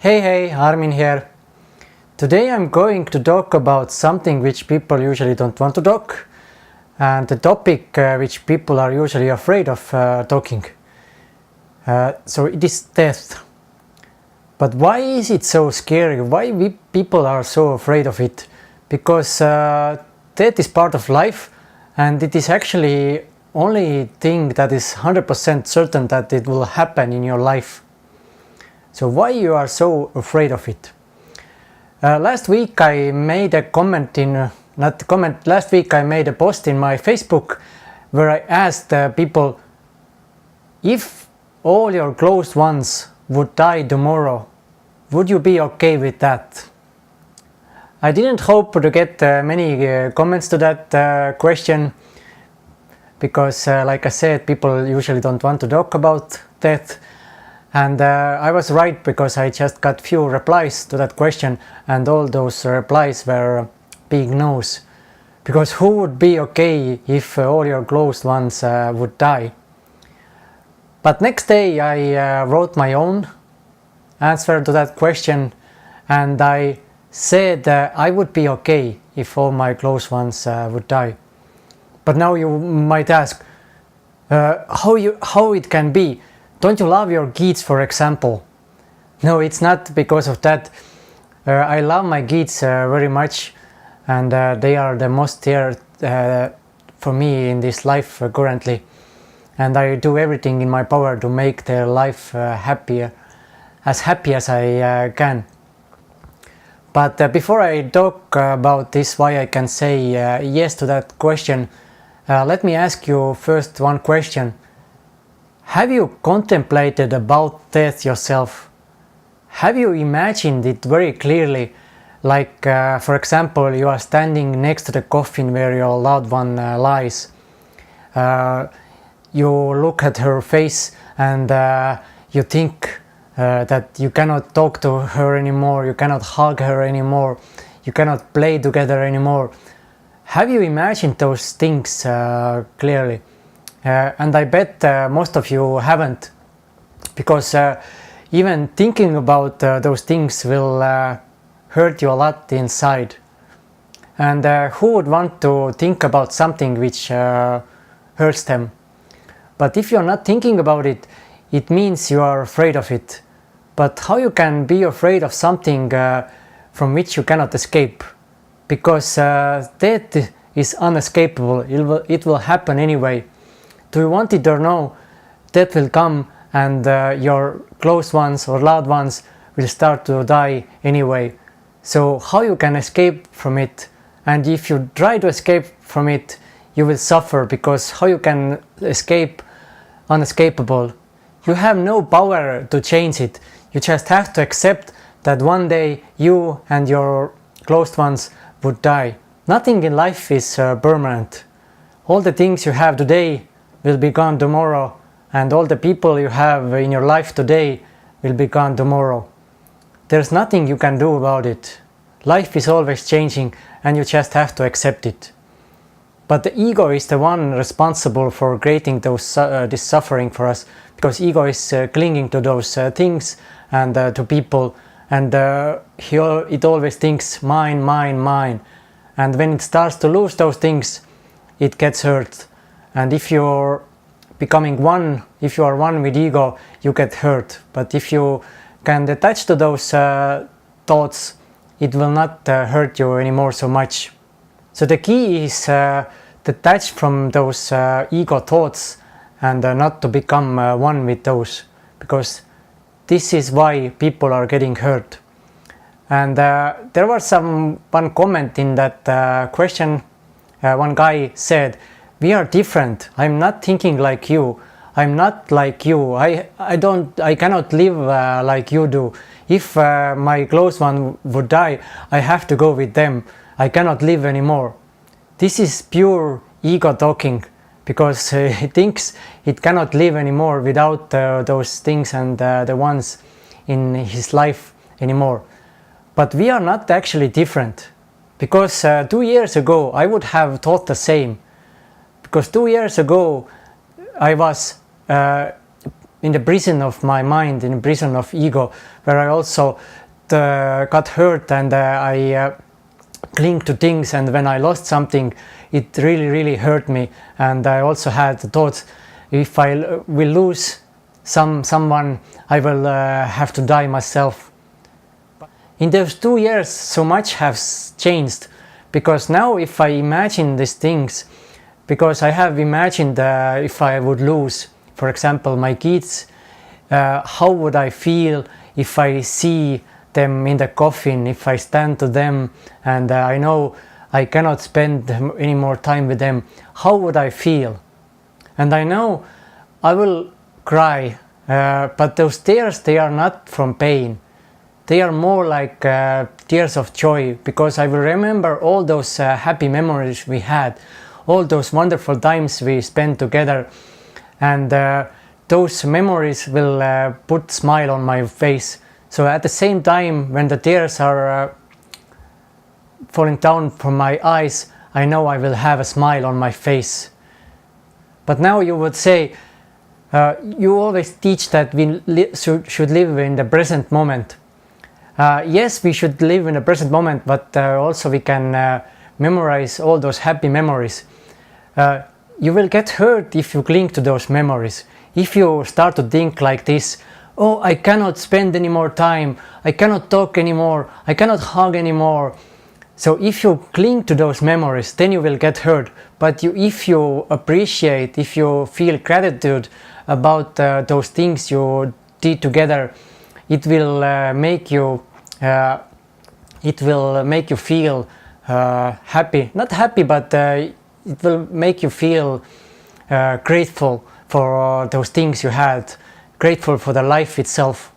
Hey, Armin here. Today I'm going to talk about something which people usually don't want to talk, and the topic which people are usually afraid of talking. So it is death. But why is it so scary? Why people are so afraid of it? Because death is part of life, and it is actually only thing that is 100% certain that it will happen in your life. So why you are so afraid of it? Last week I made a comment last week I made a post in my Facebook where I asked people, if all your close ones would die tomorrow, would you be okay with that? I didn't hope to get many comments to that question, because like I said, people usually don't want to talk about death. And I was right, because I just got few replies to that question, and all those replies were big no's. Because who would be okay if all your close ones would die? But next day I wrote my own answer to that question, and I said I would be okay if all my close ones would die. But now you might ask, how it can be? Don't you love your kids, for example? No, it's not because of that. I love my kids very much, and they are the most dear for me in this life currently. And I do everything in my power to make their life happier, as happy as I can. But before I talk about this, why I can say yes to that question, let me ask you first one question. Have you contemplated about death yourself? Have you imagined it very clearly? Like, for example, you are standing next to the coffin where your loved one lies. You look at her face and you think that you cannot talk to her anymore, you cannot hug her anymore, you cannot play together anymore. Have you imagined those things clearly? And I bet most of you haven't, because even thinking about those things will hurt you a lot inside. And who would want to think about something which hurts them? But if you're not thinking about it, it means you are afraid of it. But how you can be afraid of something from which you cannot escape? Because death is unescapable. It will happen anyway. Do you want it or no, death will come, and your close ones or loved ones will start to die anyway. So how you can escape from it? And if you try to escape from it, you will suffer, because how you can escape unescapable? You have no power to change it. You just have to accept that one day you and your close ones would die. Nothing in life is permanent. All the things you have today will be gone tomorrow, and all the people you have in your life today will be gone tomorrow. There's nothing you can do about it. Life is always changing, and you just have to accept it. But the ego is the one responsible for creating this suffering for us, because ego is clinging to those things and to people, and it always thinks mine, mine, mine. And when it starts to lose those things, it gets hurt. And if you're becoming one, if you are one with ego, you get hurt. But if you can detach to those thoughts, it will not hurt you anymore so much. So the key is detach from those ego thoughts, and not to become one with those, because this is why people are getting hurt. And there was one comment in that question. One guy said, "We are different. I'm not thinking like you. I'm not like you. I cannot live like you do. If my close one would die, I have to go with them. I cannot live anymore." This is pure ego talking, because he thinks it cannot live anymore without those things and the ones in his life anymore. But we are not actually different, because 2 years ago I would have thought the same. Because 2 years ago I was in the prison of my mind, in the prison of ego, where I also got hurt and I cling to things, and when I lost something it really hurt me, and I also had the thoughts, if I will lose someone I will have to die myself. In those 2 years so much has changed, because now if I imagine these things, because I have imagined if I would lose, for example, my kids, how would I feel if I see them in the coffin, if I stand to them and I know I cannot spend any more time with them, how would I feel? And I know I will cry, but those tears, they are not from pain. They are more like tears of joy, because I will remember all those happy memories we had, all those wonderful times we spent together, and those memories will put a smile on my face. So at the same time, when the tears are falling down from my eyes, I know I will have a smile on my face. But now you would say, you always teach that we should live in the present moment. Yes, we should live in the present moment, but also we can memorize all those happy memories. You will get hurt if you cling to those memories. If you start to think like this, oh, I cannot spend any more time, I cannot talk anymore, I cannot hug anymore. So if you cling to those memories, then you will get hurt. But if you appreciate, if you feel gratitude about those things you did together, it will make you feel happy. Not happy, but it will make you feel grateful for those things you had, grateful for the life itself.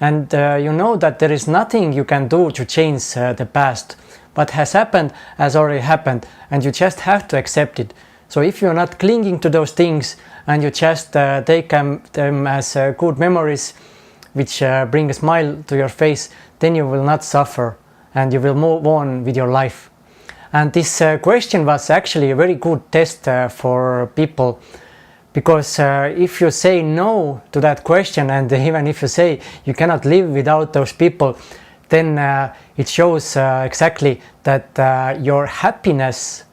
And you know that there is nothing you can do to change the past. What has happened has already happened, and you just have to accept it. So if you're not clinging to those things and you just take them as good memories which bring a smile to your face, then you will not suffer and you will move on with your life. And this question was actually a very good test for people, because if you say no to that question, and even if you say you cannot live without those people, then it shows exactly that your happiness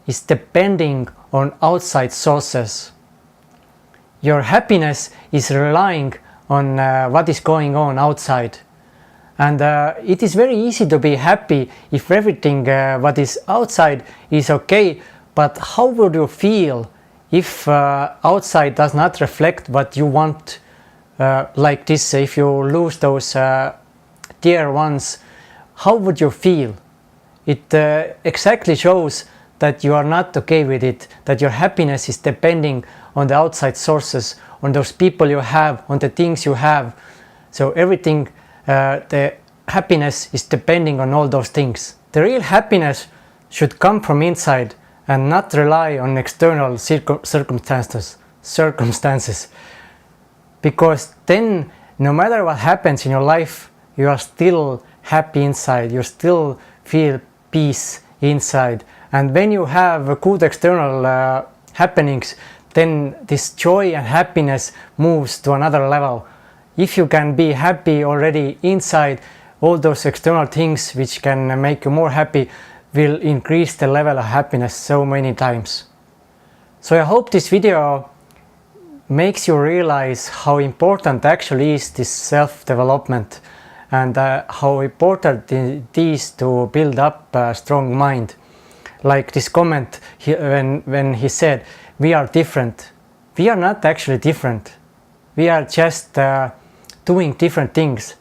is depending on outside sources. Your happiness is relying on what is going on outside. And it is very easy to be happy if everything what is outside is okay, but how would you feel if outside does not reflect what you want? Like this, if you lose those dear ones, how would you feel? It exactly shows that you are not okay with it, that your happiness is depending on the outside sources, on those people you have, on the things you have. So everything, the happiness is depending on all those things. The real happiness should come from inside and not rely on external circumstances. Because then, no matter what happens in your life, you are still happy inside, you still feel peace inside. And when you have good external happenings, then this joy and happiness moves to another level. If you can be happy already inside, all those external things which can make you more happy will increase the level of happiness so many times. So I hope this video makes you realize how important actually is this self-development, and how important it is to build up a strong mind. Like this comment when he said, we are different. We are not actually different. We are just doing different things.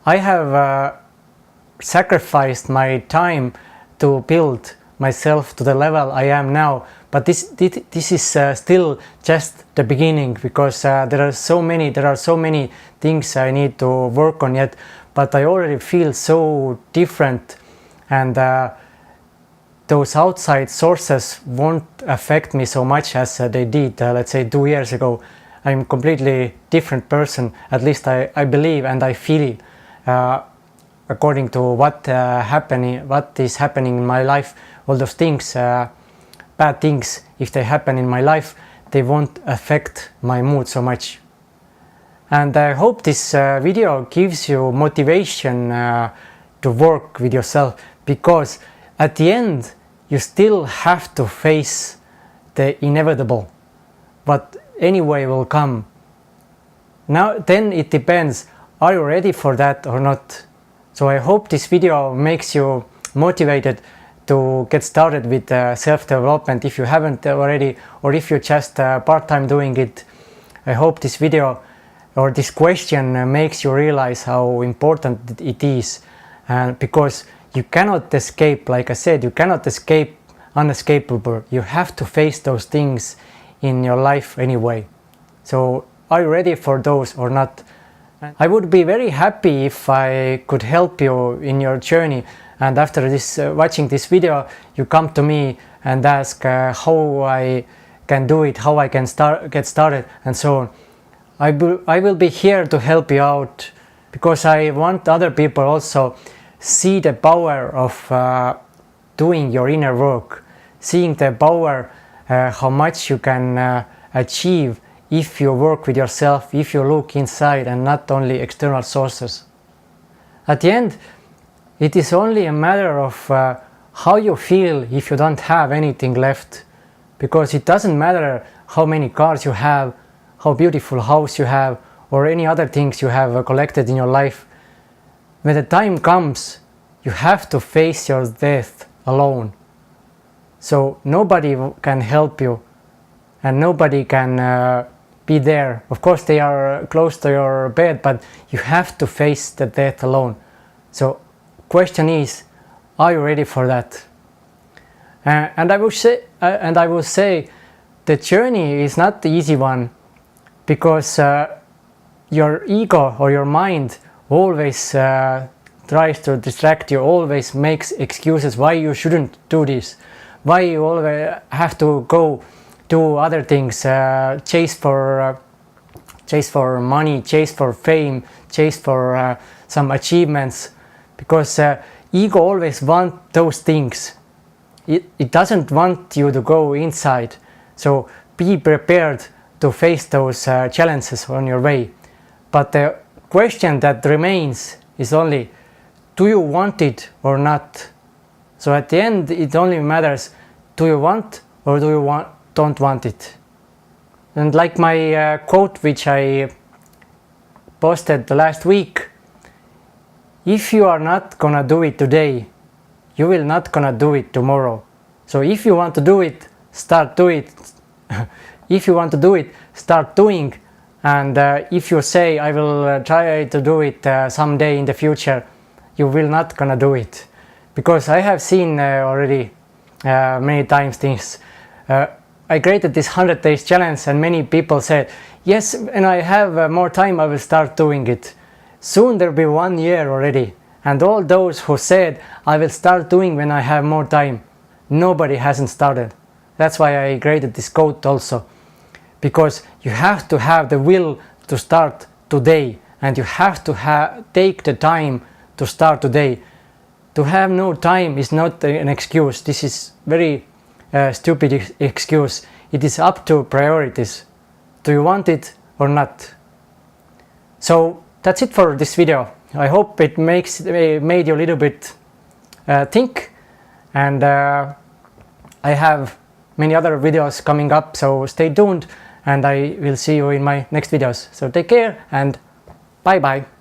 I have sacrificed my time to build myself to the level I am now, but this is still just the beginning, because there are so many things I need to work on yet, but I already feel so different, and those outside sources won't affect me so much as they did, let's say 2 years ago. I'm a completely different person, at least I believe and I feel, according to what is happening in my life. All those things, bad things, if they happen in my life, they won't affect my mood so much. And I hope this video gives you motivation to work with yourself, because at the end you still have to face the inevitable, but anyway will come. Now then it depends, are you ready for that or not? So I hope this video makes you motivated to get started with self-development if you haven't already, or if you're just part-time doing it. I hope this video or this question makes you realize how important it is, because you cannot escape, like I said, you cannot escape unescapable. You have to face those things in your life anyway. So are you ready for those or not? I would be very happy if I could help you in your journey, and after this watching this video you come to me and ask how I can do it, how I can get started and so on. I will be here to help you out, because I want other people also see the power of doing your inner work, seeing the power how much you can achieve if you work with yourself, if you look inside and not only external sources. At the end, it is only a matter of how you feel if you don't have anything left, because it doesn't matter how many cars you have, how beautiful house you have, or any other things you have collected in your life. When the time comes, you have to face your death alone. So nobody can help you and nobody can be there. Of course they are close to your bed, but you have to face the death alone. So question is, are you ready for that? And I will say the journey is not the easy one, because your ego or your mind always tries to distract you, always makes excuses why you shouldn't do this, why you always have to go do other things, chase for money, chase for fame, chase for some achievements, because ego always wants those things. It doesn't want you to go inside. So be prepared to face those challenges on your way. But the question that remains is only, do you want it or not? So at the end it only matters, do you want or do you don't want it? And like my quote which I posted the last week, if you are not gonna do it today, you will not gonna do it tomorrow. So if you want to do it, start do it. If you want to do it, start doing. And if you say I will try to do it someday in the future, you will not gonna do it, because I have seen already many times things. I created this 100 days challenge and many people said, yes, when I have more time I will start doing it. Soon there will be 1 year already, and all those who said I will start doing when I have more time, nobody hasn't started. That's why I created this quote also, because you have to have the will to start today, and you have to take the time to start today. To have no time is not an excuse. This is very stupid excuse. It is up to priorities. Do you want it or not? So that's it for this video. I hope it made you a little bit think, and I have many other videos coming up, so stay tuned and I will see you in my next videos. So take care and bye bye.